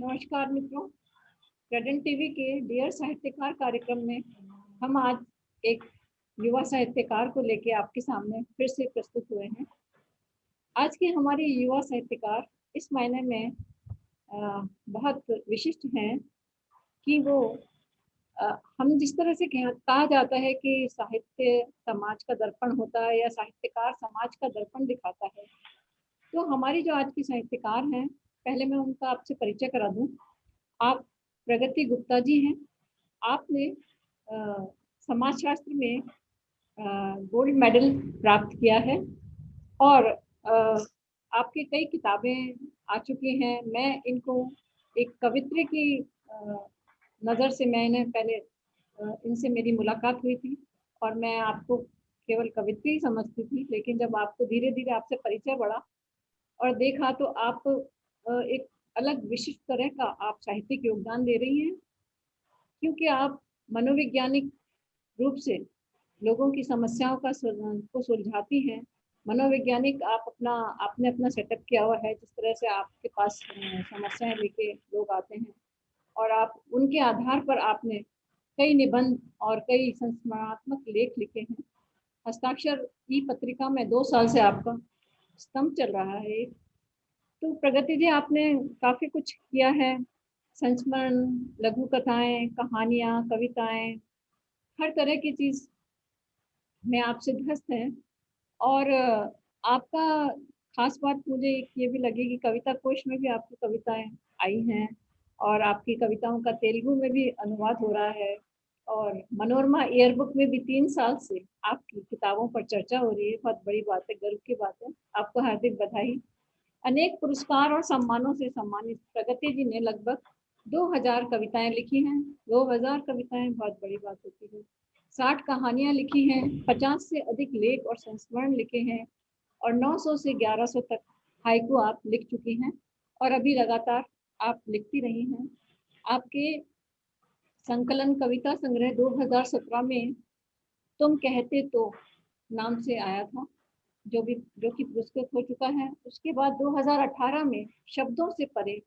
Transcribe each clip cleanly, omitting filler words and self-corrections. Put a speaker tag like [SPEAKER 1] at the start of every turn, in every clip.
[SPEAKER 1] नमस्कार मित्रों। Present TV के डियर साहित्यकार कार्यक्रम में हम आज एक युवा साहित्यकार को लेके आपके सामने फिर से प्रस्तुत हुए हैं। आज के हमारे युवा साहित्यकार इस मायने में बहुत विशिष्ट हैं कि वो हम जिस तरह से कहा जाता है कि साहित्य समाज का दर्पण होता है या साहित्यकार समाज का दर्पण दिखाता है, तो हमारी जो आज की साहित्यकार हैं, पहले मैं उनका आपसे परिचय करा दूं। आप प्रगति गुप्ता जी हैं। आपने समाजशास्त्र में गोल्ड मेडल प्राप्त किया है और आपकी कई किताबें आ चुकी हैं। मैं इनको एक कवित्री की नज़र से मैंने पहले इनसे मेरी मुलाकात हुई थी और मैं आपको केवल कवित्री ही समझती थी, लेकिन जब आपको धीरे धीरे आपसे परिचय बढ़ा और देखा तो आप एक अलग विशिष्ट तरह का आप साहित्यिक योगदान दे रही हैं, क्योंकि आप मनोवैज्ञानिक रूप से लोगों की समस्याओं को सुलझाती हैं। मनोवैज्ञानिक आपने अपना सेटअप किया हुआ है, जिस तरह से आपके पास समस्याएं लेके लोग आते हैं और आप उनके आधार पर आपने कई निबंध और कई संस्मरणात्मक लेख लिखे हैं। हस्ताक्षर ई पत्रिका में 2 साल से आपका स्तंभ चल रहा है। तो प्रगति जी, आपने काफी कुछ किया है। संस्मरण, लघु कथाएं, कहानियां, कविताएं, हर तरह की चीज में आप सिद्धहस्त हैं। और आपका खास बात मुझे एक ये भी लगी कि कविता कोश में भी आपकी कविताएं आई हैं और आपकी कविताओं का तेलुगु में भी अनुवाद हो रहा है और मनोरमा ईयरबुक में भी 3 साल से आपकी किताबों पर चर्चा हो रही है। बहुत बड़ी बात है, गर्व की बात है। आपको हार्दिक बधाई। अनेक पुरस्कार और सम्मानों से सम्मानित प्रगति जी ने लगभग 2000 कविताएं लिखी हैं। 2000 कविताएं बहुत बड़ी बात होती है। 60 कहानियां लिखी हैं, 50 से अधिक लेख और संस्मरण लिखे हैं और 900 से 1100 तक हाइकू आप लिख चुकी हैं और अभी लगातार आप लिखती रही हैं। आपके संकलन कविता संग्रह 2017 में तुम कहते तो नाम से आया था, जो कि पुरस्कृत हो चुका है। उसके बाद 2018 में शब्दों से परे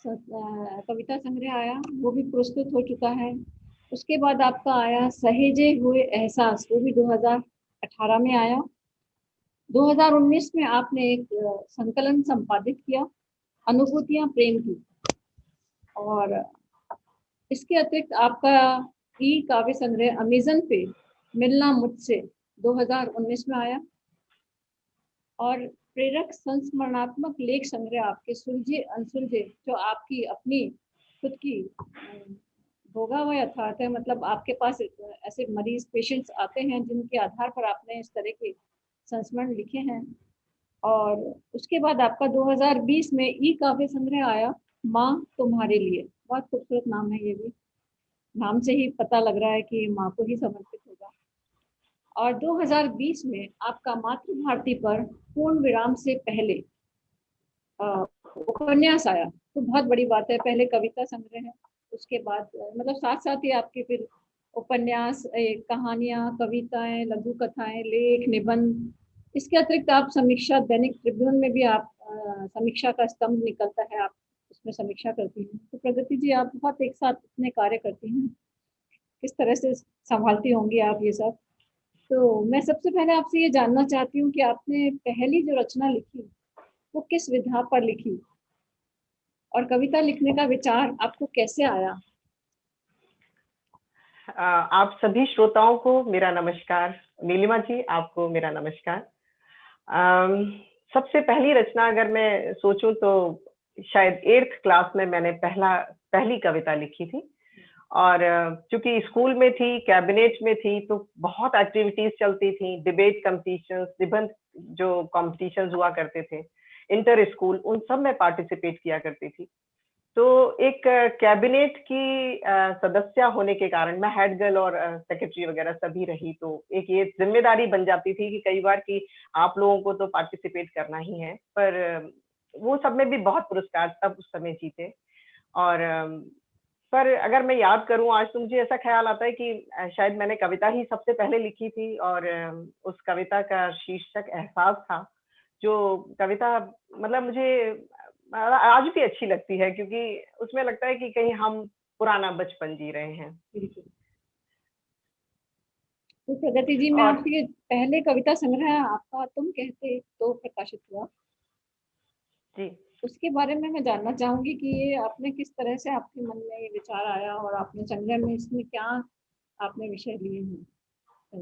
[SPEAKER 1] कविता संग्रह आया, वो भी पुरस्कृत हो चुका है। उसके बाद आपका आया सहेजे हुए एहसास, वो भी 2018 में आया। 2019 में आपने एक संकलन संपादित किया, अनुभूतियां प्रेम की। और इसके अतिरिक्त आपका ई काव्य संग्रह अमेजन पे मिलना मुझसे 2019 में आया और प्रेरक संस्मरणात्मक लेख संग्रह आपके सुलझे अनसुलझे, जो आपकी अपनी खुद की भोगा हुआ यथार्थ है। मतलब आपके पास ऐसे मरीज पेशेंट्स आते हैं जिनके आधार पर आपने इस तरह के संस्मरण लिखे हैं। और उसके बाद आपका 2020 में ई काव्य संग्रह आया, माँ तुम्हारे लिए। बहुत खूबसूरत नाम है ये भी, नाम से ही पता लग रहा है कि माँ को ही समर्पित होगा। और 2020 में आपका मातृभारती पर पूर्ण विराम से पहले उपन्यास आया, तो बहुत बड़ी बात है। पहले कविता संग्रह है, उसके बाद मतलब साथ साथ ही आपके फिर उपन्यास, कहानियां, कविताएं, लघु कथाएं, लेख, निबंध। इसके अतिरिक्त आप समीक्षा, दैनिक ट्रिब्यून में भी आप समीक्षा का स्तंभ निकलता है, आप उसमें समीक्षा करती हैं। तो प्रगति जी, आप बहुत एक साथ इतने कार्य करती हैं, किस तरह से संभालती होंगी आप ये सब? तो मैं सबसे पहले आपसे ये जानना चाहती हूँ कि आपने पहली जो रचना लिखी वो किस विधा पर लिखी और कविता लिखने का विचार आपको कैसे आया?
[SPEAKER 2] आप सभी श्रोताओं को मेरा नमस्कार। नीलिमा जी, आपको मेरा नमस्कार। सबसे पहली रचना अगर मैं सोचूं तो शायद 8th क्लास में मैंने पहली कविता लिखी थी। और चूंकि स्कूल में थी, कैबिनेट में थी, तो बहुत एक्टिविटीज चलती थी, डिबेट कॉम्पिटिशन्स, निबंध जो कॉम्पिटिशन्स हुआ करते थे, इंटर स्कूल, उन सब में पार्टिसिपेट किया करती थी। तो एक कैबिनेट की सदस्य होने के कारण मैं हेड गर्ल और सेक्रेटरी वगैरह सभी रही, तो एक ये जिम्मेदारी बन जाती थी कि कई बार कि आप लोगों को तो पार्टिसिपेट करना ही है। पर वो सब में भी बहुत पुरस्कार तब उस समय जीते। और पर अगर मैं याद करूं आज, तो मुझे ऐसा ख्याल आता है कि शायद मैंने कविता ही सबसे पहले लिखी थी और उस कविता का शीर्षक एहसास था। जो कविता मतलब मुझे आज भी अच्छी लगती है, क्योंकि उसमें लगता है कि कहीं हम पुराना बचपन जी रहे हैं।
[SPEAKER 1] बिल्कुल। तो प्रगति जी, मैं
[SPEAKER 2] और
[SPEAKER 1] आपसे पहले कविता संग्रह आपका तुम कहते तो प्रकाशित हुआ,
[SPEAKER 2] जी।
[SPEAKER 1] उसके बारे में मैं जानना चाहूंगी कि ये आपने किस तरह से आपके मन में ये विचार आया और आपने संग्रह में इसमें क्या आपने विषय लिए हैं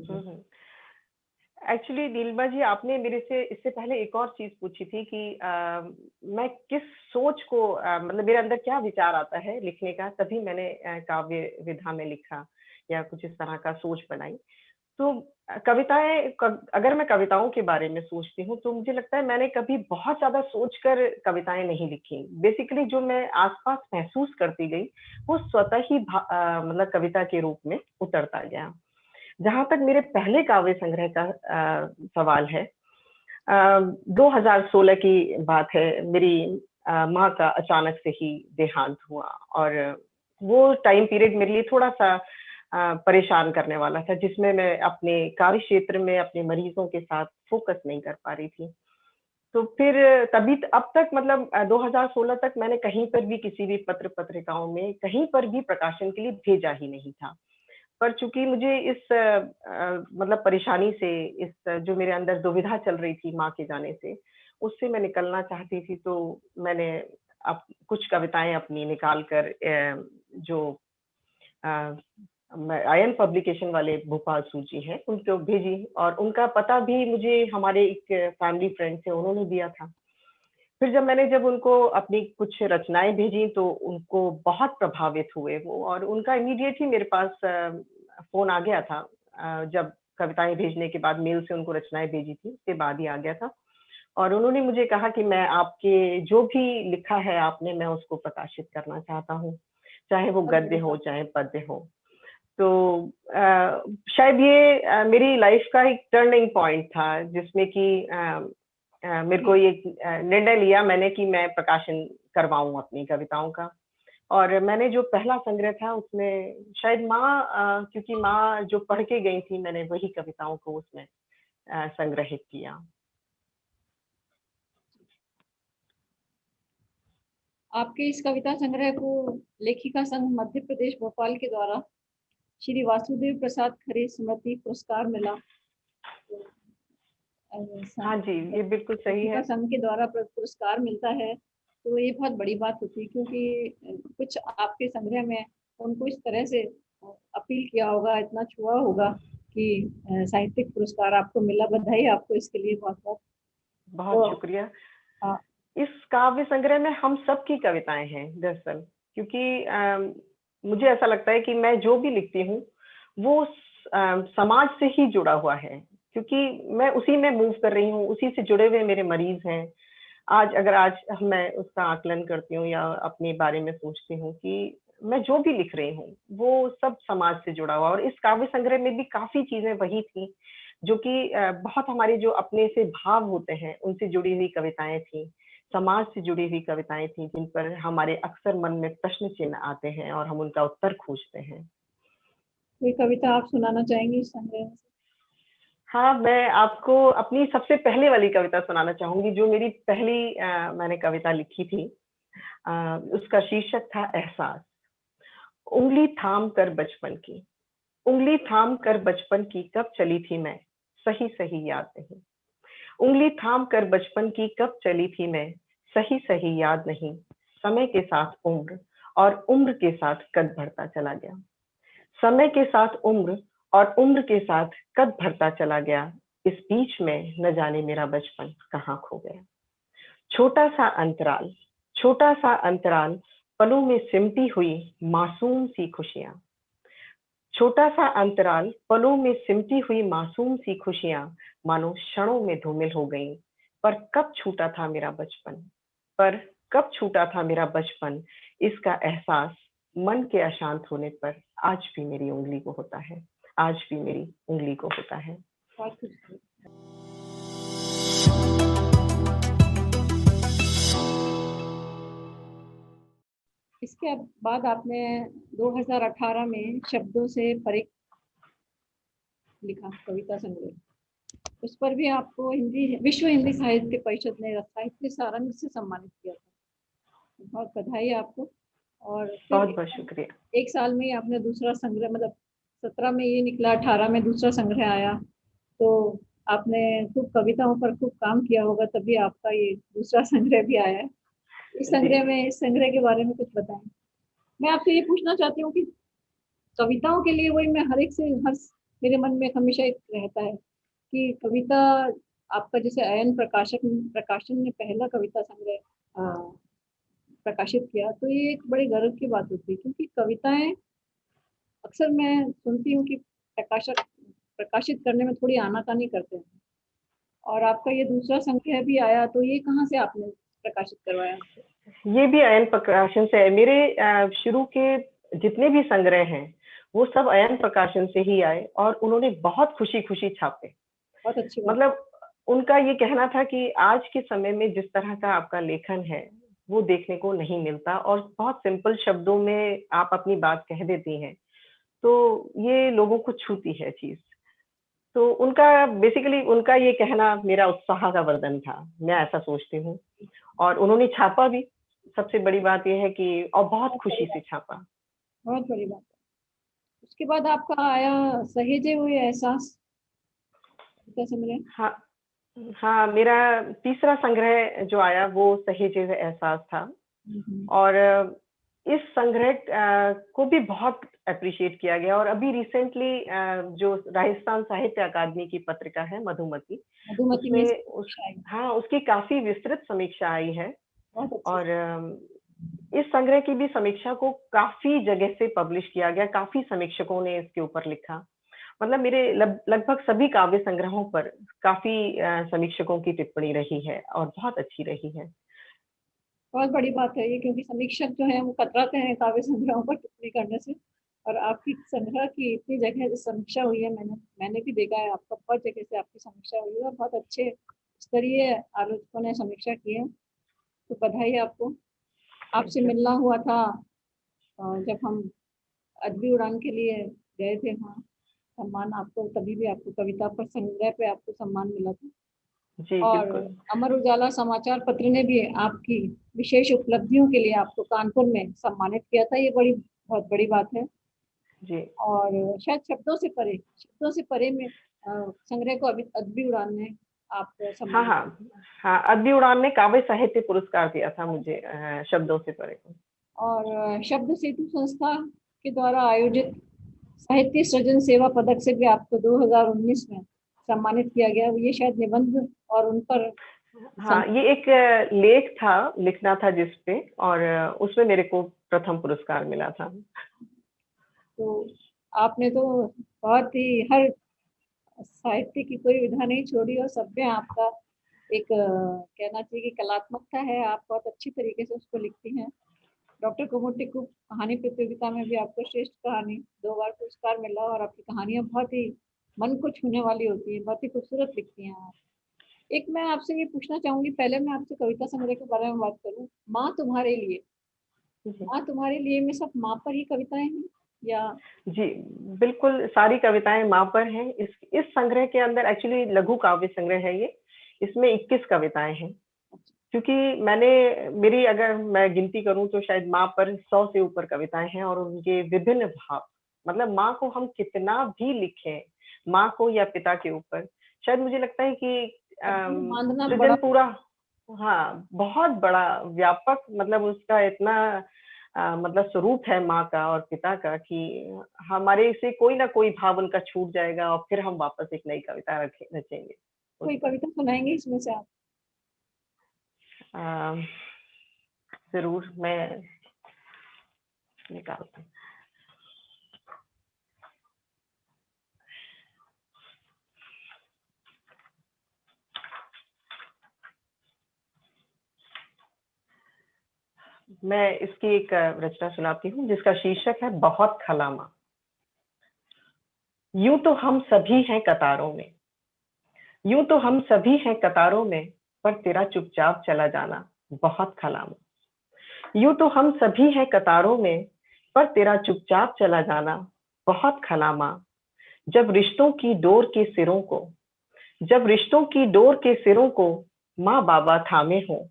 [SPEAKER 1] संग्रह।
[SPEAKER 2] एक्चुअली नीलिमा जी, आपने मेरे से इससे पहले एक और चीज पूछी थी कि मैं किस सोच को, मतलब मेरे अंदर क्या विचार आता है लिखने का, तभी मैंने काव्य विधा में लिखा या कुछ इस तरह का सोच बनाई। तो अगर मैं कविताओं के बारे में सोचती हूँ, तो मुझे लगता है मैंने कभी बहुत ज्यादा सोचकर कविताएं नहीं लिखी। बेसिकली जो मैं आसपास महसूस करती गई, वो स्वतः ही मतलब कविता के रूप में उतरता गया। जहां तक मेरे पहले काव्य संग्रह का सवाल है, 2016 की बात है। मेरी माँ का अचानक से ही देहांत हुआ, और वो टाइम पीरियड मेरे लिए थोड़ा सा परेशान करने वाला था, जिसमें मैं अपने कार्य क्षेत्र में अपने मरीजों के साथ फोकस नहीं कर पा रही थी। तो फिर अब तक, मतलब 2016 तक मैंने कहीं पर भी किसी भी पत्र पत्रिकाओं में कहीं पर भी प्रकाशन के लिए भेजा ही नहीं था। पर चूंकि मुझे इस मतलब परेशानी से, इस जो मेरे अंदर दुविधा चल रही थी माँ के जाने से, उससे मैं निकलना चाहती थी, तो मैंने अब कुछ कविताएं अपनी निकाल कर जो आयन पब्लिकेशन वाले भोपाल सूची हैं उनको भेजी, और उनका पता भी मुझे हमारे एक फैमिली फ्रेंड से उन्होंने दिया था। फिर जब उनको अपनी कुछ रचनाएं भेजी, तो उनको बहुत प्रभावित हुए वो, और उनका इमीडिएट ही मेरे पास फोन आ गया था। जब कविताएं भेजने के बाद मेल से उनको रचनाएं भेजी थी, उसके बाद ही आ गया था। और उन्होंने मुझे कहा कि मैं आपके जो भी लिखा है आपने, मैं उसको प्रकाशित करना चाहता हूँ, चाहे वो
[SPEAKER 1] बहुत
[SPEAKER 2] गद्य
[SPEAKER 1] बड़ी
[SPEAKER 2] हो
[SPEAKER 1] बात।
[SPEAKER 2] चाहे पद्य हो। तो शायद ये मेरी लाइफ का एक टर्निंग पॉइंट था, जिसमें कि मेरे को
[SPEAKER 1] जी।
[SPEAKER 2] ये निर्णय लिया मैंने कि मैं प्रकाशन करवाऊं अपनी कविताओं का। और मैंने जो पहला संग्रह था उसमें शायद क्योंकि माँ जो पढ़ के गई थी, मैंने वही कविताओं को उसमें संग्रहित किया।
[SPEAKER 1] आपके इस कविता संग्रह को लेखिका संघ मध्य प्रदेश भोपाल के द्वारा श्री वासुदेव प्रसाद खरे स्मृति पुरस्कार मिला। तो,
[SPEAKER 2] हाँ जी, ये बिल्कुल सही
[SPEAKER 1] लेखिका
[SPEAKER 2] है।
[SPEAKER 1] संघ के द्वारा पुरस्कार मिलता है, तो ये बहुत बड़ी बात होती है, क्योंकि कुछ आपके संग्रह में उनको इस तरह से अपील किया होगा, इतना छुआ होगा कि साहित्यिक पुरस्कार आपको मिला। बधाई आपको इसके लिए बहुत बहुत।
[SPEAKER 2] बहुत
[SPEAKER 1] तो
[SPEAKER 2] शुक्रिया।
[SPEAKER 1] हाँ,
[SPEAKER 2] इस काव्य संग्रह में हम सबकी कविताएं हैं दरअसल, क्योंकि मुझे ऐसा लगता है कि मैं जो भी लिखती हूँ वो समाज से ही जुड़ा हुआ है, क्योंकि मैं उसी में मूव कर रही हूँ, उसी से जुड़े हुए मेरे मरीज हैं। आज मैं उसका आकलन करती हूँ या अपने बारे में सोचती हूँ कि मैं जो भी लिख रही हूँ वो सब समाज से जुड़ा हुआ, और इस काव्य संग्रह में भी काफी चीजें वही थी जो कि बहुत हमारे जो अपने से भाव होते हैं उनसे जुड़ी हुई कविताएं थी, समाज से जुड़ी हुई कविताएं थी, जिन पर हमारे अक्सर मन में प्रश्न चिन्ह आते हैं और हम उनका उत्तर खोजते हैं।
[SPEAKER 1] कोई कविता आप सुनाना चाहेंगे इस संग्रह में से?
[SPEAKER 2] हाँ, मैं आपको अपनी सबसे पहले वाली कविता सुनाना चाहूंगी, जो मेरी पहली मैंने कविता लिखी थी। उसका शीर्षक था एहसास। उंगली थाम कर बचपन की, उंगली थाम कर बचपन की कब चली थी मैं, सही सही याद नहीं। उंगली थाम कर बचपन की कब चली थी मैं, सही सही याद नहीं। समय के साथ उम्र, और उम्र के साथ कद बढ़ता चला गया। समय के साथ उम्र, और उम्र के साथ कद बढ़ता चला गया। इस बीच में न जाने मेरा बचपन कहाँ खो गया। छोटा सा अंतराल, छोटा सा अंतराल, पलों में सिमटी हुई मासूम सी खुशियां। छोटा सा अंतराल, पलों में सिमटी हुई मासूम सी खुशियां, मानो क्षणों में धूमिल हो गईं। पर कब छूटा था मेरा बचपन, पर कब छूटा था मेरा बचपन, इसका एहसास मन के अशांत होने पर आज भी मेरी उंगली को होता है, आज भी मेरी उंगली को होता है।
[SPEAKER 1] बहुत कुछ। इसके बाद आपने 2018 में शब्दों से परे लिखा कविता संग्रह। उस पर भी आपको हिंदी विश्व हिंदी साहित्य परिषद ने साहित्य सारंग से सम्मानित किया था। बहुत बधाई आपको। और फिर
[SPEAKER 2] बहुत बहुत शुक्रिया।
[SPEAKER 1] 1 साल में ही आपने दूसरा संग्रह, मतलब 17 में ये निकला, 18 में दूसरा संग्रह आया। तो आपने खूब कविताओं पर खूब काम किया होगा, तभी आपका ये दूसरा संग्रह भी आया है।
[SPEAKER 2] जी
[SPEAKER 1] इस संग्रह के बारे में कुछ बताएँ? मैं आपसे ये पूछना चाहती हूँ कि कविताओं के लिए वही मैं हर एक से हर मेरे मन में हमेशा एक रहता है कि कविता आपका, जैसे अयन प्रकाशन ने पहला कविता संग्रह प्रकाशित किया, तो ये एक बड़े गर्व की बात होती है, क्योंकि कविताएँ अक्सर मैं सुनती हूँ कि प्रकाशक प्रकाशित करने में थोड़ी आनाकानी करते हैं। और आपका ये दूसरा संग्रह भी आया, तो ये कहाँ से आपने प्रकाशित करवाया?
[SPEAKER 2] ये भी अयन प्रकाशन से है। मेरे शुरू के जितने भी संग्रह हैं वो सब अयन प्रकाशन से ही आए और उन्होंने बहुत खुशी खुशी छापे।
[SPEAKER 1] बहुत अच्छी बात।
[SPEAKER 2] मतलब उनका ये कहना था कि आज के समय में जिस तरह का आपका लेखन है वो देखने को नहीं मिलता और बहुत सिंपल शब्दों में आप अपनी बात कह देती हैं, तो ये लोगों को छूती है चीज। तो उनका बेसिकली उनका ये कहना मेरा उत्साह का वर्धन था, मैं ऐसा सोचती हूँ। और उन्होंने छापा भी, सबसे बड़ी बात ये है कि और बहुत
[SPEAKER 1] बहुत बड़ी
[SPEAKER 2] खुशी से
[SPEAKER 1] बात।
[SPEAKER 2] छापा।
[SPEAKER 1] बहुत बड़ी बात है। उसके बाद आपका आया सहेजे हुए एहसास का संग्रह।
[SPEAKER 2] हाँ, हाँ, मेरा तीसरा संग्रह जो आया वो सहेजे हुए एहसास था।
[SPEAKER 1] हुँ, हुँ।
[SPEAKER 2] और इस संग्रह को भी बहुत एप्रिशिएट किया गया और अभी रिसेंटली जो राजस्थान साहित्य अकादमी की पत्रिका है मधुमति,
[SPEAKER 1] मधुमति में
[SPEAKER 2] उसमें उस
[SPEAKER 1] समीक्षा आई।
[SPEAKER 2] हाँ, उसकी काफ़ी विस्तृत समीक्षा आई है।
[SPEAKER 1] बहुत अच्छी।
[SPEAKER 2] और इस संग्रह की भी समीक्षा को काफ़ी जगह से पब्लिश किया गया, काफ़ी समीक्षकों ने इसके ऊपर लिखा। मतलब मेरे लगभग सभी काव्य संग्रहों पर काफ़ी समीक्षकों की टिप्पणी रही है और बहुत अच्छी रही है।
[SPEAKER 1] बहुत बड़ी बात है ये, क्योंकि समीक्षक जो हैं वो कतराते हैं काव्य संग्रहों पर टिप्पणी करने से। और आपकी संग्रह की इतनी जगह से समीक्षा हुई है, मैंने भी देखा है, आपका बहुत जगह से आपकी समीक्षा हुई है और बहुत अच्छे स्तरीय आलोचकों ने समीक्षा की है। तो बधाई है आपको।
[SPEAKER 2] थैंक
[SPEAKER 1] आपसे
[SPEAKER 2] यू।
[SPEAKER 1] मिलना हुआ था जब हम अदबी उड़ान के लिए गए थे वहाँ। सम्मान आपको तभी भी आपको कविता पर संग्रह पे आपको सम्मान मिला था।
[SPEAKER 2] जी,
[SPEAKER 1] और
[SPEAKER 2] बिल्कुल।
[SPEAKER 1] अमर उजाला समाचार पत्र ने भी आपकी विशेष उपलब्धियों के लिए आपको कानपुर में सम्मानित किया था। ये बहुत बड़ी बात है।
[SPEAKER 2] जी।
[SPEAKER 1] और शायद शब्दों से परे में संग्रह को अभी अदबी उड़ान ने आपको
[SPEAKER 2] हाँ,
[SPEAKER 1] सम्मानित
[SPEAKER 2] हाँ। हाँ, अदबी उड़ान ने काव्य साहित्य पुरस्कार दिया था मुझे शब्दों से परे को।
[SPEAKER 1] और शब्द सेतु संस्था के द्वारा आयोजित साहित्य सृजन सेवा पदक से भी आपको 2019 में सम्मानित किया गया। ये शायद निबंध और उन पर
[SPEAKER 2] हाँ, ये एक लेख था, लिखना था जिस पे और उसमें मेरे को प्रथम पुरस्कार मिला था।
[SPEAKER 1] तो आपने तो बहुत ही हर साहित्य की कोई विधा नहीं छोड़ी और सब में आपका एक कहना चाहिए कि कलात्मकता है। आप बहुत अच्छी तरीके से उसको लिखती हैं। डॉक्टर कुमुद टिक्कू कहानी प्रतियोगिता में भी आपको श्रेष्ठ कहानी 2 बार पुरस्कार मिला और आपकी कहानियाँ बहुत ही मन को छूने वाली होती हैं, बहुत ही खूबसूरत लिखती हैं आप। एक मैं आपसे ये पूछना चाहूँगी, पहले मैं आपसे कविता संग्रह के बारे में बात करूँ। माँ तुम्हारे लिए,
[SPEAKER 2] जी।
[SPEAKER 1] माँ तुम्हारे लिए में सब माँ पर ही कविताएँ हैं या?
[SPEAKER 2] जी, बिल्कुल सारी कविताएँ माँ पर हैं। इस संग्रह के अंदर एक्चुअली लघु काव्य संग्रह है ये। इसमें 21 कविताएँ हैं। क्योंकि मेरी अगर मैं गिनती करूँ तो शायद माँ पर 100 से ऊपर कविताएँ हैं और उनके विभिन्न भाव, मतलब माँ को हम कितना भी लिखें, माँ को या पिता के ऊपर, शायद मुझे लगता है कि
[SPEAKER 1] शब्दों में बांधना बड़ा।
[SPEAKER 2] सृजन पूरा, हाँ, बहुत बड़ा व्यापक, मतलब उसका इतना मतलब स्वरूप है माँ का और पिता का कि हमारे से कोई ना कोई भाव उनका छूट जाएगा और फिर हम वापस एक नई कविता रचेंगे उस
[SPEAKER 1] कोई
[SPEAKER 2] पर।
[SPEAKER 1] कविता सुनाएंगे इसमें से आप?
[SPEAKER 2] अ, ज़रूर मैं निकालती हूँ। मैं इसकी एक रचना सुनाती हूँ जिसका शीर्षक है बहुत खलामा। यूं तो हम सभी हैं कतारों में, यूं तो हम सभी हैं कतारों में, पर तेरा चुपचाप चला जाना बहुत खलामा। यूं तो हम सभी हैं कतारों में, पर तेरा चुपचाप चला जाना बहुत खलामा। जब रिश्तों की डोर के सिरों को, जब रिश्तों की डोर के सिरों को माँ बाबा थामे हों,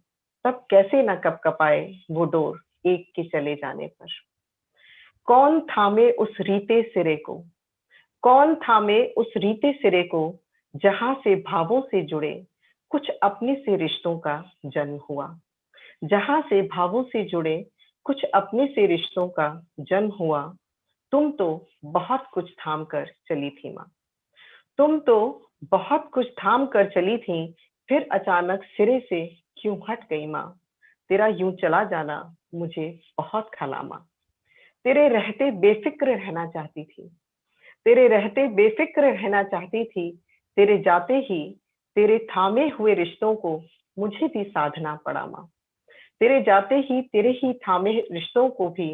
[SPEAKER 2] तब कैसे न कपकपाए वो डोर एक के चले जाने पर। कौन थामे उस रीते सिरे को, कौन थामे उस रीते सिरे को, जहां से भावों से जुड़े कुछ अपने से रिश्तों का जन्म हुआ। जहां से भावों से जुड़े कुछ अपने से रिश्तों का जन्म हुआ। तुम तो बहुत कुछ थाम कर चली थी माँ, तुम तो बहुत कुछ थाम कर चली थी, फिर अचानक सिरे से क्यों हट गई माँ। तेरा यूं चला जाना मुझे बहुत खला माँ। तेरे रहते बेफिक्र रहना चाहती थी, तेरे रहते बेफिक्र रहना चाहती थी, तेरे जाते ही तेरे थामे हुए रिश्तों को मुझे भी साधना पड़ा माँ। तेरे जाते ही तेरे ही थामे रिश्तों को भी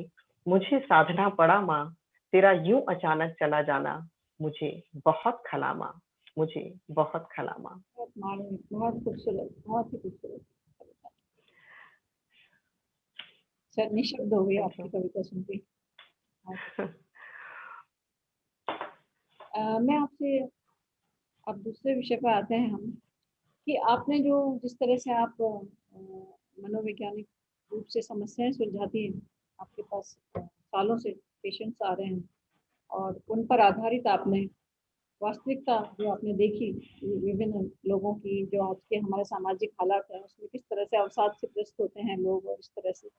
[SPEAKER 2] मुझे साधना पड़ा माँ। तेरा यूं अचानक चला जाना मुझे बहुत खला माँ, मुझे बहुत खला माँ।
[SPEAKER 1] बहुत मार्मिक, बहुत खूबसूरत, बहुत ही खूबसूरत कविता। सर निशब्द हो गई
[SPEAKER 2] थैंक यू।
[SPEAKER 1] आपकी कविता सुन के। मैं आपसे अब दूसरे विषय पर आते हैं हम, कि आपने जो जिस तरह से आप मनोवैज्ञानिक रूप से समस्याएं सुलझाती हैं, आपके पास सालों से पेशेंट्स आ रहे हैं और उन पर आधारित आपने वास्तविकता जो आपने देखी विभिन्न लोगों की, जो आज के हमारे सामाजिक हालात हैं उसमें किस तरह से अवसाद से ग्रस्त होते हैं लोग, और इस तरह से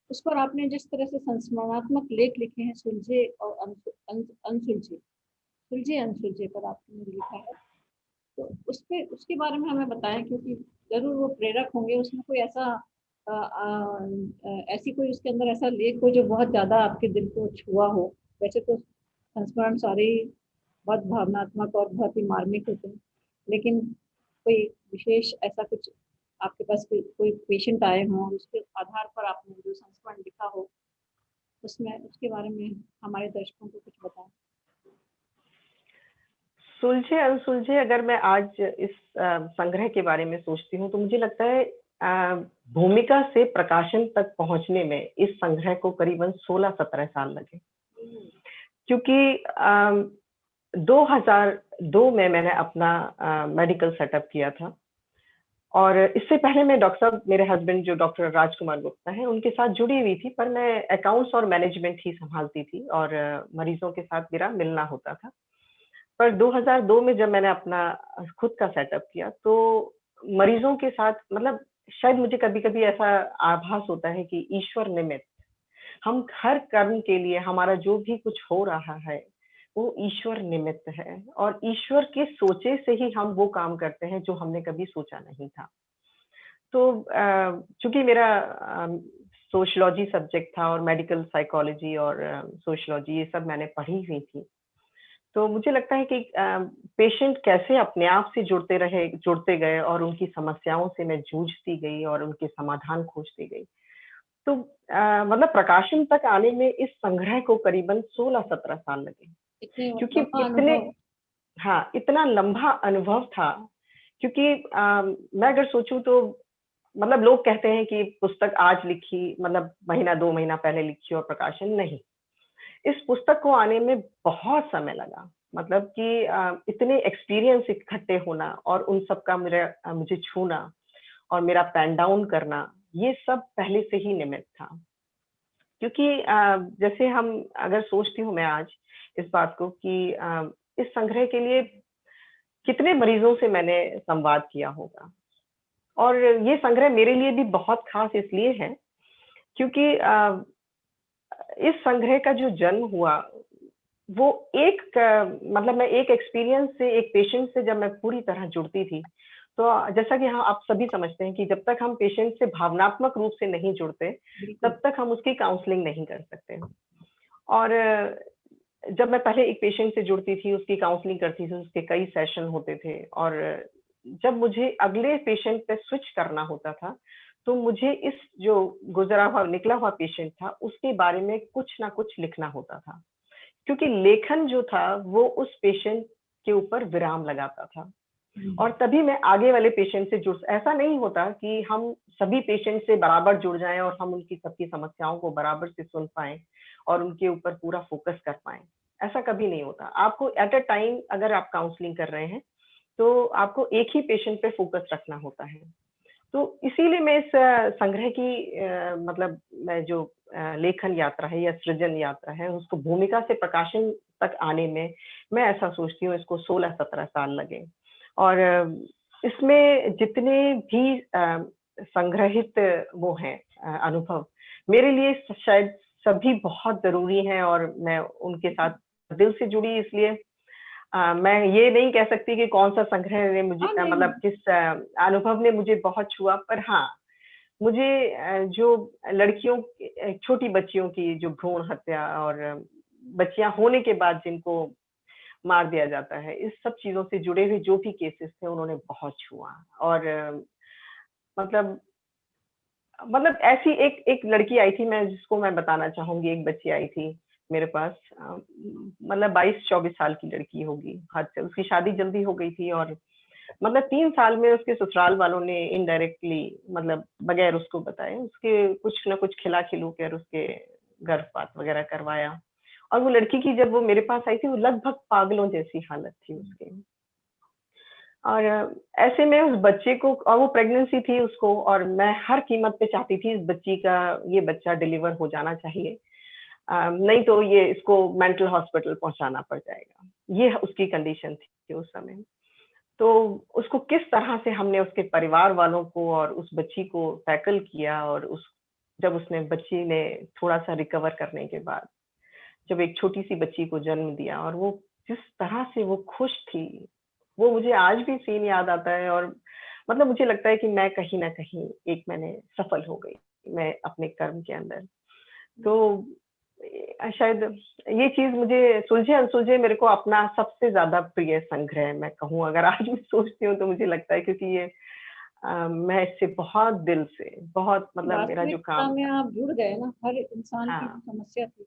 [SPEAKER 1] उस पर आपने जिस तरह से संस्मरणात्मक लेख लिखे हैं, सुलझे और अनसुलझे, सुलझे अनसुलझे पर आपने लिखा है, तो उस पे उसके बारे में हमें बताएं, क्योंकि जरूर वो प्रेरक होंगे। उसमें कोई ऐसा ऐसी कोई उसके अंदर ऐसा लेख हो जो बहुत ज्यादा आपके दिल को छुआ हो। वैसे तो संस्मरण सारे ही बहुत भावनात्मक और बहुत ही मार्मिक होते हैं, लेकिन कोई विशेष ऐसा कुछ आपके पास कोई पेशेंट आए हों और उसके आधार पर आपने जो संस्मरण लिखा हो, उसमें उसके बारे में हमारे दर्शकों को कुछ बताएं।
[SPEAKER 2] सुलझे अनसुलझे अगर मैं आज इस संग्रह के बारे में सोचती हूँ तो मुझे लगता है भूमिका से प्रकाशन तक पहुंचने में इस संग्रह को करीबन 16-17 साल लगे, क्योंकि 2002 में मैंने अपना मेडिकल सेटअप किया था। और इससे पहले मैं डॉक्टर साहब, मेरे हस्बैंड जो डॉक्टर राजकुमार गुप्ता हैं, उनके साथ जुड़ी हुई थी, पर मैं अकाउंट्स और मैनेजमेंट ही संभालती थी और मरीजों के साथ मेरा मिलना होता था। पर 2002 में जब मैंने अपना खुद का सेटअप किया तो मरीजों के साथ, मतलब शायद मुझे कभी-कभी ऐसा आभास होता है कि ईश्वर निमित्त हम हर कर्म के लिए, हमारा जो भी कुछ हो रहा है वो ईश्वर निमित्त है और ईश्वर के सोचे से ही हम वो काम करते हैं जो हमने कभी सोचा नहीं था। तो चूंकि मेरा सोशियोलॉजी सब्जेक्ट था और मेडिकल साइकोलॉजी और सोशियोलॉजी ये सब मैंने पढ़ी हुई थी, तो मुझे लगता है कि पेशेंट कैसे अपने आप से जुड़ते गए और उनकी समस्याओं से मैं जूझती गई और उनके समाधान खोजती गई। तो मतलब प्रकाशन तक आने में इस संग्रह को करीबन 16-17 साल लगे,
[SPEAKER 1] इतने
[SPEAKER 2] क्योंकि
[SPEAKER 1] लंबा
[SPEAKER 2] इतने,
[SPEAKER 1] अनुभव।
[SPEAKER 2] हाँ, इतना लंबा अनुभव था। क्योंकि मैं अगर सोचूं तो मतलब लोग कहते हैं कि पुस्तक आज लिखी, मतलब महीना 2 महीना पहले लिखी और प्रकाशन नहीं। इस पुस्तक को आने में बहुत समय लगा, मतलब कि इतने एक्सपीरियंस इकट्ठे होना और उन सब का मुझे छूना और मेरा पेन डाउन करना, ये सब पहले से ही निमित्त था। क्योंकि जैसे हम, अगर सोचती हूँ मैं आज इस बात को कि इस संग्रह के लिए कितने मरीजों से मैंने संवाद किया होगा, और ये संग्रह मेरे लिए भी बहुत खास इसलिए है क्योंकि इस संग्रह का जो जन्म हुआ वो मतलब मैं एक एक्सपीरियंस से, एक पेशेंट से जब मैं पूरी तरह जुड़ती थी, तो जैसा कि हाँ आप सभी समझते हैं कि जब तक हम पेशेंट से भावनात्मक रूप से नहीं जुड़ते तब तक हम उसकी काउंसलिंग नहीं कर सकते। और जब मैं पहले एक पेशेंट से जुड़ती थी, उसकी काउंसलिंग करती थी, उसके कई सेशन होते थे, और जब मुझे अगले पेशेंट पे स्विच करना होता था तो मुझे इस जो गुजरा हुआ निकला हुआ पेशेंट था उसके बारे में कुछ ना कुछ लिखना होता था, क्योंकि लेखन जो था वो उस पेशेंट के ऊपर विराम लगाता था और तभी मैं आगे वाले पेशेंट से जुड़, ऐसा नहीं होता कि हम सभी पेशेंट से बराबर जुड़ जाएं और हम उनकी सबकी समस्याओं को बराबर से सुन पाएं और उनके ऊपर पूरा फोकस कर पाएं, ऐसा कभी नहीं होता। आपको एट अ टाइम अगर आप काउंसलिंग कर रहे हैं तो आपको एक ही पेशेंट पे फोकस रखना होता है तो इसीलिए मैं इस संग्रह की मतलब मैं जो लेखन यात्रा है या सृजन यात्रा है, उसको भूमिका से प्रकाशन तक आने में मैं ऐसा सोचती हूँ इसको 16-17 साल लगे। और इसमें जितने भी संग्रहित वो हैं अनुभव, मेरे लिए शायद सभी बहुत ज़रूरी हैं और मैं उनके साथ दिल से जुड़ी, इसलिए मैं ये नहीं कह सकती कि कौन-सा संग्रह ने मुझे
[SPEAKER 1] हाँ, नहीं,
[SPEAKER 2] मतलब किस अनुभव ने मुझे बहुत छुआ, पर हाँ, मुझे जो लड़कियों छोटी बच्चियों की जो भ्रूण हत्या और बच्चियाँ होने के बाद जिनको मार दिया जाता है, इस सब चीज़ों से जुड़े हुए जो भी केसेस थे, उन्होंने बहुत छुआ। और मतलब ऐसी एक एक लड़की आई थी, मैं जिसको मैं बताना चाहूँगी, एक बच्ची आई थी मेरे पास, मतलब 22-24 साल की लड़की होगी, हद से उसकी शादी जल्दी हो गई थी और मतलब 3 साल में उसके ससुराल वालों ने इनडायरेक्टली, मतलब बगैर उसको बताए, उसके कुछ न कुछ खिला-खिलू कर उसके गर्भपात वगैरह करवाया। और वो लड़की की जब वो मेरे पास आई थी, वो लगभग पागलों जैसी हालत थी उसकी। और ऐसे में उस बच्चे को, और वो प्रेग्नेंसी थी उसको, और मैं हर कीमत पे चाहती थी इस बच्ची का, ये बच्चा डिलीवर हो जाना चाहिए। नहीं तो ये इसको मेंटल हॉस्पिटल पहुँचाना पड़ जाएगा। ये उसकी कंडीशन थी उस समय। तो उसको किस तरह से हमने उसके परिवार वालों को और उस बच्ची को टैकल किया, और उस जब उसने बच्ची ने थोड़ा-सा रिकवर करने के बाद, जब एक छोटी-सी बच्ची को जन्म दिया और वो जिस तरह से वो खुश थी, वो मुझे आज भी सीन याद आता है। और मतलब मुझे लगता है कि मैं कहीं न कहीं एक मैंने सफल हो गई, मैं अपने कर्म के अंदर। तो शायद ये चीज़ मुझे सुलझे-अनसुलझे मेरे को अपना सबसे ज़्यादा प्रिय संग्रह मैं कहूँ, अगर आज भी सोचती हूँ तो मुझे लगता है, क्योंकि ये मैं इससे बहुत दिल से, बहुत मतलब मेरा जो
[SPEAKER 1] वास्तविकता
[SPEAKER 2] काम
[SPEAKER 1] में
[SPEAKER 2] था।
[SPEAKER 1] आप जुड़ गए ना, हर इंसान की जो
[SPEAKER 2] हाँ।
[SPEAKER 1] समस्या थी,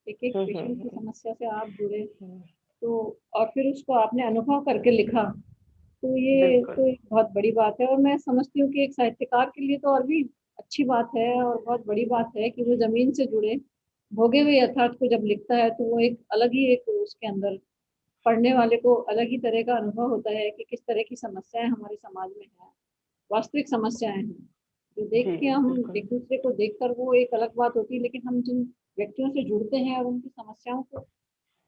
[SPEAKER 1] एक-एक
[SPEAKER 2] हुँ, हुँ,
[SPEAKER 1] पेशेंट की
[SPEAKER 2] हुँ,
[SPEAKER 1] समस्या से आप जुड़े,
[SPEAKER 2] हुँ।
[SPEAKER 1] तो और फिर उसको आपने अनुभव करके लिखा, तो ये
[SPEAKER 2] बिल्कुल।
[SPEAKER 1] तो एक बहुत बड़ी बात है। और मैं समझती हूँ कि एक साहित्यकार के लिए तो और भी अच्छी बात है और बहुत बड़ी बात है कि वो ज़मीन से जुड़े, भोगे हुए यथार्थ को जब लिखता है, तो वो एक अलग ही एक उसके अंदर पढ़ने वाले को अलग ही तरह का अनुभव होता है कि किस तरह की समस्याएँ हमारे समाज में हैं, वास्तविक समस्याएँ हैं। जो देख
[SPEAKER 2] जी,
[SPEAKER 1] के हम
[SPEAKER 2] बिल्कुल।
[SPEAKER 1] एक-दूसरे को देखकर वो एक अलग बात होती है, लेकिन हम जिन व्यक्तियों से जुड़ते हैं और उनकी समस्याओं को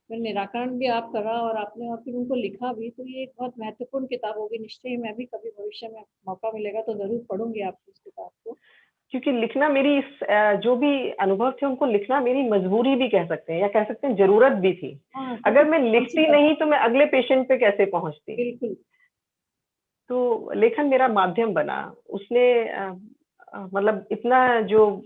[SPEAKER 1] फिर निराकरण भी आप करा और आपने और फिर उनको लिखा भी, तो ये एक बहुत महत्वपूर्ण किताब होगी। निश्चय ही मैं भी कभी भविष्य में मौका मिलेगा तो ज़रूर पढ़ूँगी आपकी इस किताब को।
[SPEAKER 2] क्योंकि लिखना मेरी इस जो भी अनुभव थे उनको लिखना मेरी मजबूरी भी कह सकते हैं, या कह सकते हैं ज़रूरत भी थी।
[SPEAKER 1] हाँ,
[SPEAKER 2] अगर
[SPEAKER 1] क्योंकि
[SPEAKER 2] मैं
[SPEAKER 1] मानसिक
[SPEAKER 2] लिखती
[SPEAKER 1] दबाव
[SPEAKER 2] नहीं तो मैं अगले पेशेंट पे कैसे पहुँचती?
[SPEAKER 1] बिल्कुल,
[SPEAKER 2] तो लेखन मेरा माध्यम बना। उसने मतलब इतना जो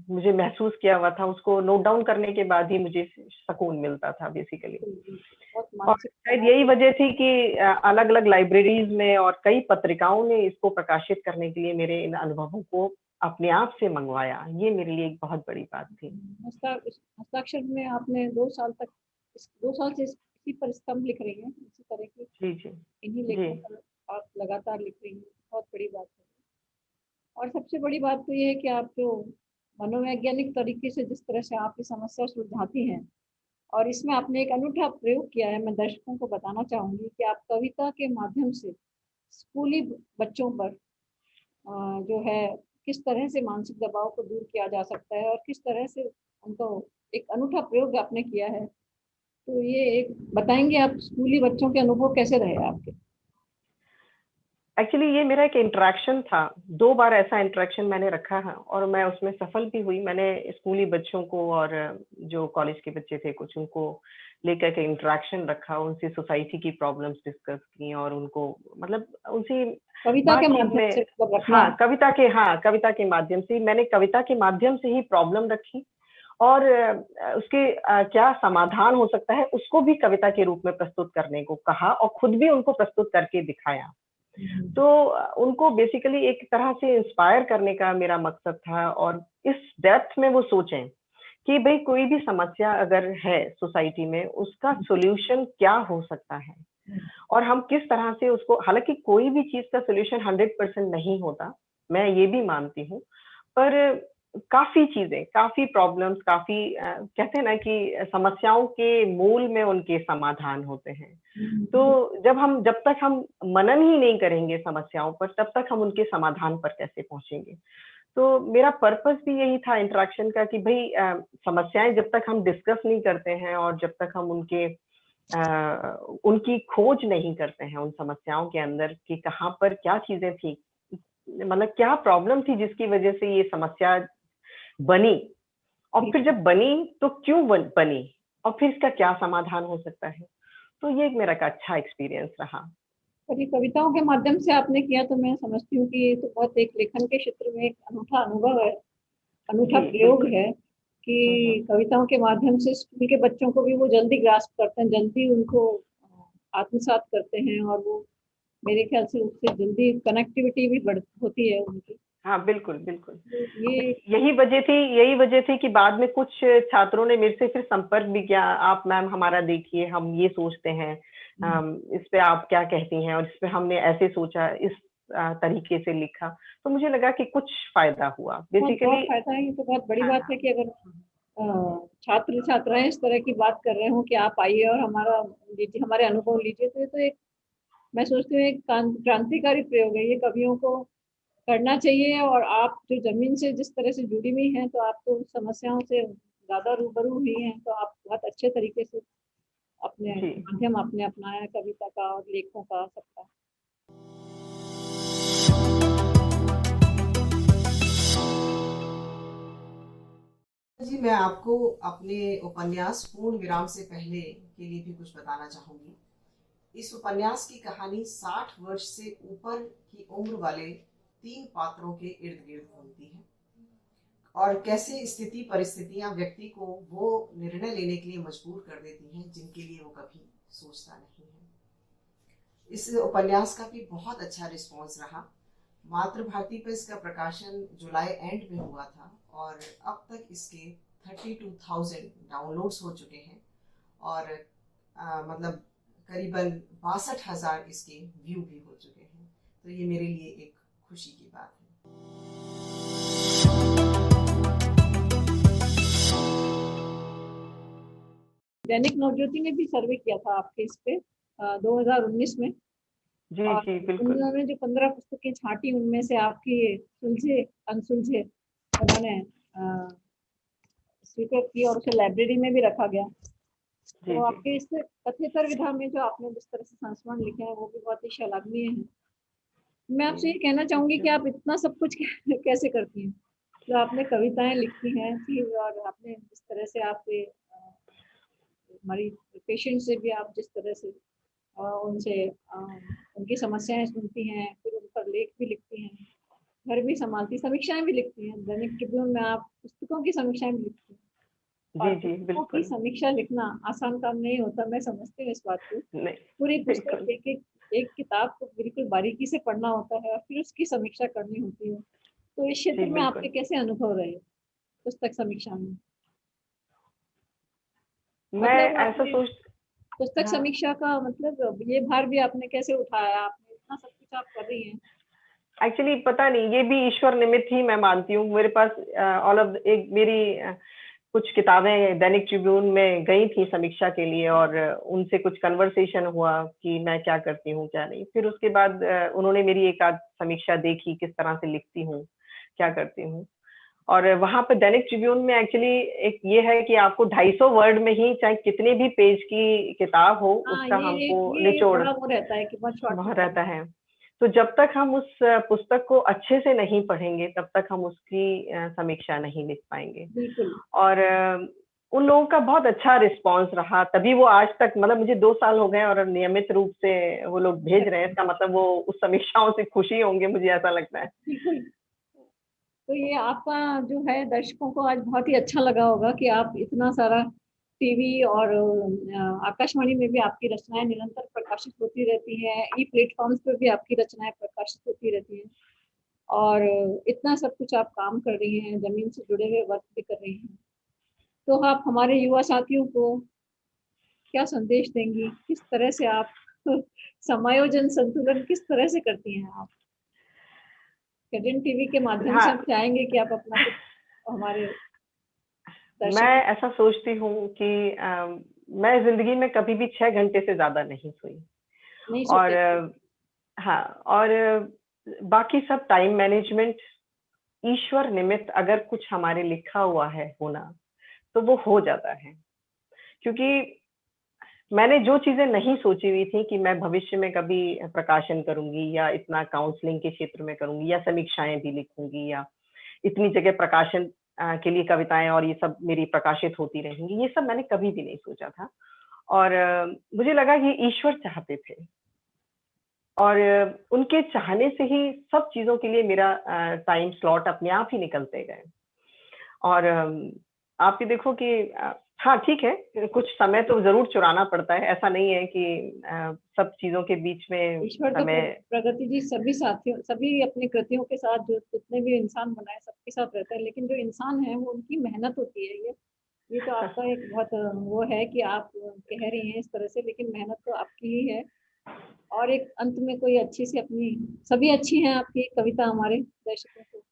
[SPEAKER 2] मुझे महसूस किया हुआ था, उसको नोट डाउन करने के बाद ही मुझे सुकून मिलता था बेसिकली।
[SPEAKER 1] बिल्कुल, बिल्कुल। बहुत
[SPEAKER 2] और
[SPEAKER 1] मानसिक
[SPEAKER 2] शायद
[SPEAKER 1] तनाव
[SPEAKER 2] यही
[SPEAKER 1] से
[SPEAKER 2] वजह थी कि अलग-अलग लाइब्रेरीज़ में और कई पत्रिकाओं ने इसको प्रकाशित करने के लिए मेरे इन अनुभवों को अपने आप से मँगवाया। ये मेरे लिए एक बहुत बड़ी बात थी।
[SPEAKER 1] हस्ताक्षर में आपने 2 साल तक 2 साल से इसी पर स्तंभ लिख रही हैं, इसी तरह की
[SPEAKER 2] जी, जी।
[SPEAKER 1] इन्हीं
[SPEAKER 2] जी।
[SPEAKER 1] लेखों पर आप लगातार लिख रही हैं, बहुत बड़ी बात है। और सबसे बड़ी बात तो ये है कि आप जो मनोवैज्ञानिक तरीके से जिस तरह से आप ये समस्या सुलझाती हैं और इसमें आपने एक अनूठा प्रयोग किया है, मैं दर्शकों को बताना चाहूँगी कि आप कविता के माध्यम से स्कूली बच्चों पर जो है किस तरह से मानसिक दबाव को दूर किया जा सकता है और किस तरह से उनको एक अनूठा प्रयोग आपने किया है। तो ये एक बताएँगे आप स्कूली बच्चों के अनुभव कैसे रहे आपके?
[SPEAKER 2] एक्चुअली ये मेरा एक इंटरैक्शन था। 2 बार ऐसा इंटरैक्शन मैंने रखा है और मैं उसमें सफल भी हुई। मैंने स्कूली बच्चों को और जो कॉलेज के बच्चे थे कुछ, उनको लेकर के इंटरैक्शन रखा, उनसे सोसाइटी की प्रॉब्लम्स डिस्कस की और उनको मतलब उनसे
[SPEAKER 1] कविता के
[SPEAKER 2] बातचीत
[SPEAKER 1] माध्यम
[SPEAKER 2] में,
[SPEAKER 1] से मतलब रखना
[SPEAKER 2] हाँ, कविता के माध्यम से मैंने कविता के माध्यम से ही प्रॉब्लम रखी और उसके क्या समाधान हो सकता है, उसको भी कविता के रूप में प्रस्तुत करने को कहा और खुद भी उनको प्रस्तुत करके दिखाया। तो उनको बेसिकली एक तरह से इंस्पायर करने का मेरा मकसद था, और इस डेप्थ में वो सोचें कि भई कोई भी समस्या अगर है सोसाइटी में, उसका सॉल्यूशन क्या हो सकता है? और हम किस तरह से उसको, हालाँकि कोई भी चीज़ का सॉल्यूशन 100% नहीं होता, मैं ये भी मानती हूँ। पर काफ़ी चीज़ें, काफ़ी प्रॉब्लम्स, काफ़ी कहते हैं ना कि समस्याओं के मूल में उनके समाधान होते हैं। तो जब तक हम मनन ही नहीं करेंगे समस्याओं पर, तब तक हम उनके समाधान पर कैसे पहुँचेंगे? तो मेरा पर्पस भी यही था इंटरेक्शन का कि भई समस्याएँ जब तक हम डिस्कस नहीं करते हैं और जब तक हम उनकी खोज नहीं करते हैं उन समस्याओं के अंदर कि कहाँ पर क्या चीज़ें थी, मतलब क्या प्रॉब्लम थी जिसकी वजह से ये समस्या बनी, और फिर जब बनी तो क्यों बनी, और फिर इसका क्या समाधान हो सकता है। तो ये एक मेरा एक अच्छा एक्सपीरियंस रहा।
[SPEAKER 1] और ये कविताओं के माध्यम से आपने किया, तो मैं समझती हूँ कि ये तो बहुत एक लेखन के क्षेत्र में एक अनूठा अनुभव है, अनूठा
[SPEAKER 2] जी,
[SPEAKER 1] प्रयोग
[SPEAKER 2] बिल्कुल।
[SPEAKER 1] है कि कविताओं के माध्यम से स्कूल के बच्चों को भी वो जल्दी ग्रास्प करते हैं, जल्दी उनको आत्मसात करते हैं, और वो मेरे ख्याल से उससे जल्दी कनेक्टिविटी भी बढ़ होती है उनकी।
[SPEAKER 2] हाँ, बिल्कुल, बिल्कुल।
[SPEAKER 1] तो ये
[SPEAKER 2] यही वजह थी कि बाद में कुछ छात्रों ने मेरे से फिर संपर्क भी किया, "आप मैम हमारा देखिए, हम ये सोचते हैं, इस पे आप क्या कहती हैं?" और इस पे हमने ऐसे सोचा, इस तरीके से लिखा। तो मुझे लगा कि कुछ फ़ायदा हुआ।
[SPEAKER 1] बहुत बहुत
[SPEAKER 2] बेसिकली
[SPEAKER 1] फायदा है, ये तो बहुत बड़ी
[SPEAKER 2] हाँ,
[SPEAKER 1] बात
[SPEAKER 2] हाँ।
[SPEAKER 1] है कि अगर छात्र छात्राएं इस तरह की बात कर रहे हो कि आप आइए और हमारा लीजिए, हमारे अनुभव लीजिए, तो ये तो एक, मैं सोचती हूँ एक क्रांतिकारी प्रयोग है, ये कवियों को करना चाहिए। और आप जो जमीन से जिस तरह से जुड़ी हुई हैं, तो आप तो उस समस्याओं से ज्यादा रूबरू हुई हैं, तो आप बहुत अच्छे तरीके से अपने
[SPEAKER 2] जी।
[SPEAKER 1] माध्यम आपने अपनाया है, कविता का और लेखों का, सबका।
[SPEAKER 3] जी, मैं आपको अपने उपन्यास पूर्ण विराम से पहले के लिए भी कुछ बताना चाहूंगी। इस उपन्यास की कहानी 60 वर्ष से ऊपर की उम्र वाले 3 पात्रों के इर्द गिर्द घूमती है, और कैसे स्थिति परिस्थितियां व्यक्ति को वो निर्णय लेने के लिए मजबूर कर देती हैं जिनके लिए वो कभी सोचता नहीं है। इस उपन्यास का भी बहुत अच्छा रिस्पॉन्स रहा। मातृभारती पर इसका प्रकाशन जुलाई एंड में हुआ था, और अब तक इसके 32,000 डाउनलोड्स हो चुके हैं, और मतलब करीबन 62,000 इसके व्यू भी हो चुके हैं। तो ये मेरे लिए एक खुशी की बात है।
[SPEAKER 1] दैनिक नवज्योति ने भी सर्वे किया था आपके इस पे 2019 में,
[SPEAKER 2] जी,
[SPEAKER 1] और
[SPEAKER 2] जी, बिल्कुल।
[SPEAKER 1] उन्होंने जो 15 पुस्तकें छांटी, उनमें से आपकी सुलझे अनसुलझे उन्होंने स्वीकृत की और उसे लाइब्रेरी में भी रखा गया।
[SPEAKER 2] जी,
[SPEAKER 1] तो
[SPEAKER 2] जी।
[SPEAKER 1] आपके इस कथेतर विधा में जो आपने जिस तरह से संस्मरण लिखे हैं, वो भी बहुत ही श्लाघनीय है। मैं
[SPEAKER 2] जी,
[SPEAKER 1] आपसे ये कहना
[SPEAKER 2] थैंक
[SPEAKER 1] चाहूंगी
[SPEAKER 2] यू।
[SPEAKER 1] कि आप इतना सब कुछ कैसे करती हैं? जो आपने कविताएं लिखी हैं फिर, और आपने जिस तरह से आपके हमारी पेशेंट से भी आप जिस तरह से उनसे उनकी समस्याएं सुनती हैं, फिर उन पर लेख भी लिखती हैं, घर भी संभालती, समीक्षाएं भी लिखती हैं, दैनिक ट्रिब्यून में आप पुस्तकों की समीक्षाएं भी लिखती हैं। और
[SPEAKER 2] जी, जी,
[SPEAKER 1] पुस्तकों की
[SPEAKER 2] बिल्कुल।
[SPEAKER 1] समीक्षा लिखना आसान काम नहीं होता, मैं समझती हूँ इस बात को।
[SPEAKER 2] नहीं,
[SPEAKER 1] पूरी पुस्तक,
[SPEAKER 2] बिल्कुल।
[SPEAKER 1] एक किताब को बिल्कुल बारीकी से पढ़ना होता है और फिर उसकी समीक्षा करनी होती है। तो इस
[SPEAKER 2] जी,
[SPEAKER 1] क्षेत्र में आपके
[SPEAKER 2] बिल्कुल।
[SPEAKER 1] कैसे अनुभव रहे पुस्तक समीक्षा में?
[SPEAKER 2] मैं
[SPEAKER 1] मतलब
[SPEAKER 2] ऐसा
[SPEAKER 1] आपने
[SPEAKER 2] सोच
[SPEAKER 1] पुस्तक
[SPEAKER 2] हाँ,
[SPEAKER 1] समीक्षा का मतलब ये भार भी आपने कैसे उठाया? आपने इतना सब कुछ आप कर रही हैं।
[SPEAKER 2] एक्चुअली पता नहीं, ये भी ईश्वर निमित्त ही मैं मानती हूँ। मेरे पास ऑल ऑफ एक मेरी कुछ किताबें दैनिक ट्रिब्यून में गई थी समीक्षा के लिए, और उनसे कुछ कन्वर्सेशन हुआ कि मैं क्या करती हूँ, क्या नहीं। फिर उसके बाद उन्होंने मेरी एक आध समीक्षा देखी, किस तरह से लिखती हूँ, क्या करती हूँ। और वहाँ पे दैनिक ट्रिब्यून में एक्चुअली एक ये है कि आपको 250 वर्ड में ही, चाहे कितने भी पेज की किताब हो,
[SPEAKER 1] हाँ,
[SPEAKER 2] उसका हमको
[SPEAKER 1] ये
[SPEAKER 2] निचोड़
[SPEAKER 1] बड़ा वो रहता है कि बहुत शॉर्ट में
[SPEAKER 2] वहाँ
[SPEAKER 1] करना
[SPEAKER 2] रहता
[SPEAKER 1] है।
[SPEAKER 2] है। तो जब तक हम उस पुस्तक को अच्छे से नहीं पढ़ेंगे, तब तक हम उसकी समीक्षा नहीं लिख पाएँगे।
[SPEAKER 1] बिल्कुल।
[SPEAKER 2] और उन लोगों का बहुत अच्छा रिस्पॉन्स रहा, तभी वो आज तक, मतलब मुझे 2 साल हो गए और नियमित रूप से वो लोग भेज रहे हैं। इसका मतलब वो उस समीक्षाओं से खुशी होंगे, मुझे ऐसा लगता है।
[SPEAKER 1] बिल्कुल। तो ये आपका जो है, दर्शकों को आज बहुत ही अच्छा लगा होगा कि आप इतना सारा टीवी और आकाशवाणी में भी आपकी रचनाएं निरंतर प्रकाशित होती रहती हैं, ई प्लेटफॉर्म्स पर भी आपकी रचनाएं प्रकाशित होती रहती हैं, और इतना सब कुछ आप काम कर रही हैं, जमीन से जुड़े हुए वर्क भी कर रही हैं। तो आप हमारे युवा साथियों को क्या संदेश देंगी? किस तरह से आप समायोजन संतुलन किस तरह से करती हैं आप? कैडेन टीवी के माध्यम से
[SPEAKER 2] हाँ।
[SPEAKER 1] हम चाहेंगे कि आप अपना कुछ हमारे
[SPEAKER 2] मैं
[SPEAKER 1] दर्शकों
[SPEAKER 2] ऐसा सोचती हूँ कि मैं जिंदगी में कभी भी 6 घंटे से ज्यादा नहीं सोई।
[SPEAKER 1] नहीं
[SPEAKER 2] और
[SPEAKER 1] सोते थे।
[SPEAKER 2] हाँ, और बाकी सब टाइम मैनेजमेंट, ईश्वर निमित्त अगर कुछ हमारे लिखा हुआ है होना, तो वो हो जाता है। क्योंकि मैंने जो चीजें नहीं सोची हुई थी कि मैं भविष्य में कभी प्रकाशन करूंगी या इतना काउंसलिंग के क्षेत्र में करूंगी या समीक्षाएं भी लिखूंगी या इतनी जगह प्रकाशन के लिए कविताएं और ये सब मेरी प्रकाशित होती रहेंगी, ये सब मैंने कभी भी नहीं सोचा था। और मुझे लगा ये ईश्वर चाहते थे, और उनके चाहने से ही सब चीजों के लिए मेरा टाइम स्लॉट अपने आप ही निकलते गए। और आप ये देखो कि हाँ ठीक है, कुछ समय तो जरूर चुराना पड़ता है, ऐसा नहीं है कि सब चीजों के बीच में
[SPEAKER 1] ईश्वर तो
[SPEAKER 2] समय।
[SPEAKER 1] प्रगति जी सभी साथियों, सभी अपने कृतियों के साथ, जो जितने भी इंसान बनाए सबके साथ रहता है, लेकिन जो इंसान है वो उनकी मेहनत होती है। ये तो आपका एक बहुत वो है कि आप कह रही हैं इस तरह से, लेकिन मेहनत तो आपकी ही है। और एक अंत में कोई अच्छी सी अपनी, सभी अच्छी हैं, आपकी एक कविता हमारे दर्शकों को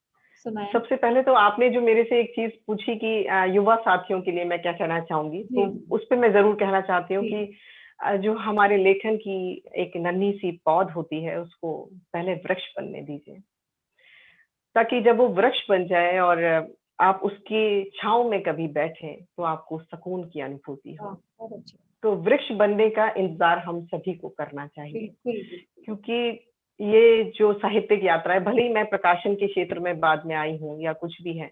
[SPEAKER 1] सुनाएं।
[SPEAKER 2] सबसे पहले तो आपने जो मेरे से एक चीज पूछी कि युवा साथियों के लिए मैं क्या कहना चाहूंगी,
[SPEAKER 1] जी
[SPEAKER 2] तो उस पर मैं जरूर कहना चाहती हूँ
[SPEAKER 1] जी
[SPEAKER 2] कि जो हमारे लेखन की एक नन्ही सी पौध होती है, उसको पहले वृक्ष बनने दीजिए, ताकि जब वो वृक्ष बन जाए और आप उसकी छांव में कभी बैठे तो आपको सुकून की अनुभूति
[SPEAKER 1] हाँ,
[SPEAKER 2] हो।
[SPEAKER 1] बहुत अच्छा।
[SPEAKER 2] तो वृक्ष बनने का इंतजार हम सभी को करना चाहिए।
[SPEAKER 1] बिल्कुल बिल्कुल।
[SPEAKER 2] क्योंकि ये जो साहित्यिक यात्रा है, भले ही मैं प्रकाशन के क्षेत्र में बाद में आई हूँ या कुछ भी है,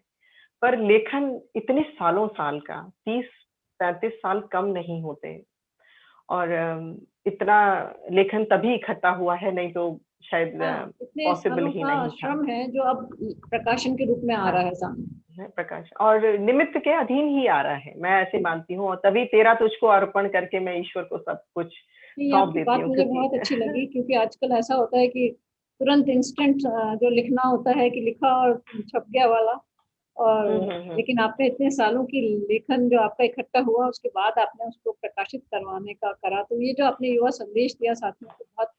[SPEAKER 2] पर लेखन इतने सालों साल का, 30-35 साल कम नहीं होते। और इतना लेखन तभी इकट्ठा हुआ है, नहीं तो शायद
[SPEAKER 1] हाँ, इतने
[SPEAKER 2] पॉसिबल
[SPEAKER 1] सालों
[SPEAKER 2] ही
[SPEAKER 1] का
[SPEAKER 2] नहीं था।
[SPEAKER 1] श्रम है जो अब प्रकाशन के रूप में आ रहा
[SPEAKER 2] हाँ,
[SPEAKER 1] है सामने।
[SPEAKER 2] है प्रकाश और निमित्त के अधीन ही आ रहा है, मैं ऐसे मानती हूँ। और तभी तेरा तुझको अर्पण करके मैं ईश्वर को सब कुछ
[SPEAKER 1] नहीं,
[SPEAKER 2] सौंप
[SPEAKER 1] आपकी
[SPEAKER 2] देती
[SPEAKER 1] बात
[SPEAKER 2] हूँ,
[SPEAKER 1] मुझे
[SPEAKER 2] क्योंकि
[SPEAKER 1] बहुत अच्छी लगी, क्योंकि आजकल ऐसा होता है कि तुरंत इंस्टेंट जो लिखना होता है कि लिखा और छप गया वाला। और
[SPEAKER 2] हम्म।
[SPEAKER 1] लेकिन आपने इतने सालों की लेखन जो आपका इकट्ठा हुआ, उसके बाद आपने उसको प्रकाशित करवाने का करा, तो ये जो आपने युवा संदेश दिया साथियों को, बहुत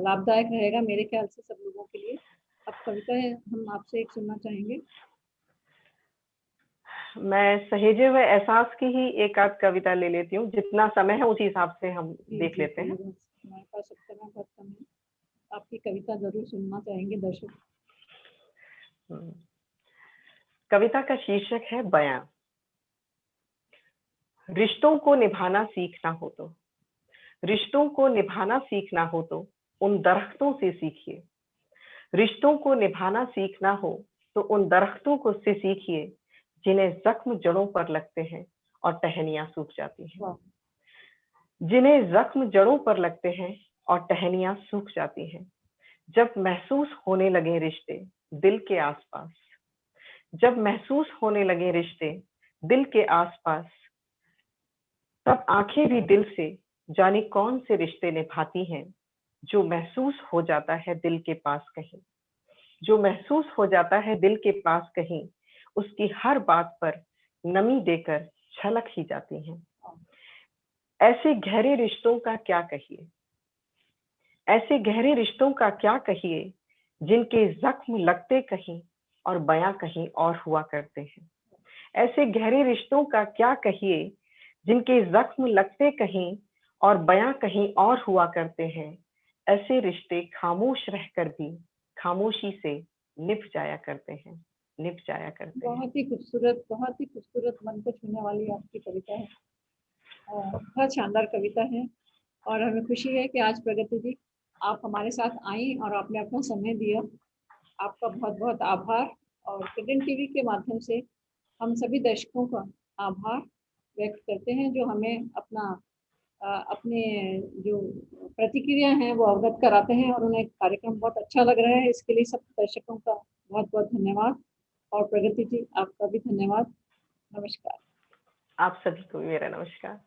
[SPEAKER 1] लाभदायक रहेगा मेरे ख्याल से सब लोगों के लिए। अब कविता है, हम आपसे एक सुनना चाहेंगे।
[SPEAKER 2] मैं सहेजे हुए एहसास की ही एक आध कविता ले लेती हूँ, जितना समय है उसी हिसाब से हम
[SPEAKER 1] जी
[SPEAKER 2] देख
[SPEAKER 1] जी
[SPEAKER 2] लेते
[SPEAKER 1] जी,
[SPEAKER 2] हैं।
[SPEAKER 1] बस हमारे पास अब समय बहुत कम है। आपकी कविता जरूर सुनना चाहेंगे दर्शक।
[SPEAKER 2] हम्म, कविता का शीर्षक है बयां। रिश्तों को निभाना सीखना हो तो, रिश्तों को निभाना सीखना हो तो उन दरख्तों से सीखिए। रिश्तों को निभाना सीखना हो तो उन दरख्तों को से सीखिए, जिन्हें जख्म जड़ों पर लगते हैं और टहनियां सूख जाती हैं।
[SPEAKER 1] वाह।
[SPEAKER 2] जिन्हें जख्म जड़ों पर लगते हैं और टहनियां सूख जाती हैं। जब महसूस होने लगे रिश्ते दिल के आसपास, जब महसूस होने लगे रिश्ते दिल के आसपास, तब आंखें भी दिल से जाने कौन से रिश्ते निभाती हैं। जो महसूस हो जाता है दिल के पास कहीं, जो महसूस हो जाता है दिल के पास कहीं, उसकी हर बात पर नमी देकर छलक ही जाती हैं। ऐसे गहरे रिश्तों का क्या कहिए, ऐसे गहरे रिश्तों का क्या कहिए, जिनके जख्म लगते कहीं और बयां कहीं और हुआ करते हैं। ऐसे गहरे रिश्तों का क्या कहिए, जिनके जख्म लगते कहीं और बयां कहीं और हुआ करते हैं। ऐसे रिश्ते खामोश रहकर भी खामोशी से निभ जाया करते हैं, निभ जाया करते हैं।
[SPEAKER 1] बहुत ही खूबसूरत, बहुत ही खूबसूरत, मन को छूने वाली आपकी कविता है। बहुत शानदार कविता है। और हमें खुशी है कि आज प्रगति जी आप हमारे साथ आई और आपने अपना समय दिया। आपका बहुत बहुत आभार। और किरण टीवी के माध्यम से हम सभी दर्शकों का आभार व्यक्त करते हैं, जो हमें अपना अपने जो प्रतिक्रिया हैं वो अवगत कराते हैं, और उन्हें कार्यक्रम बहुत अच्छा लग रहा है। इसके लिए सब दर्शकों का बहुत बहुत धन्यवाद। और प्रगति जी आपका भी धन्यवाद। नमस्कार।
[SPEAKER 2] आप सभी को मेरा नमस्कार।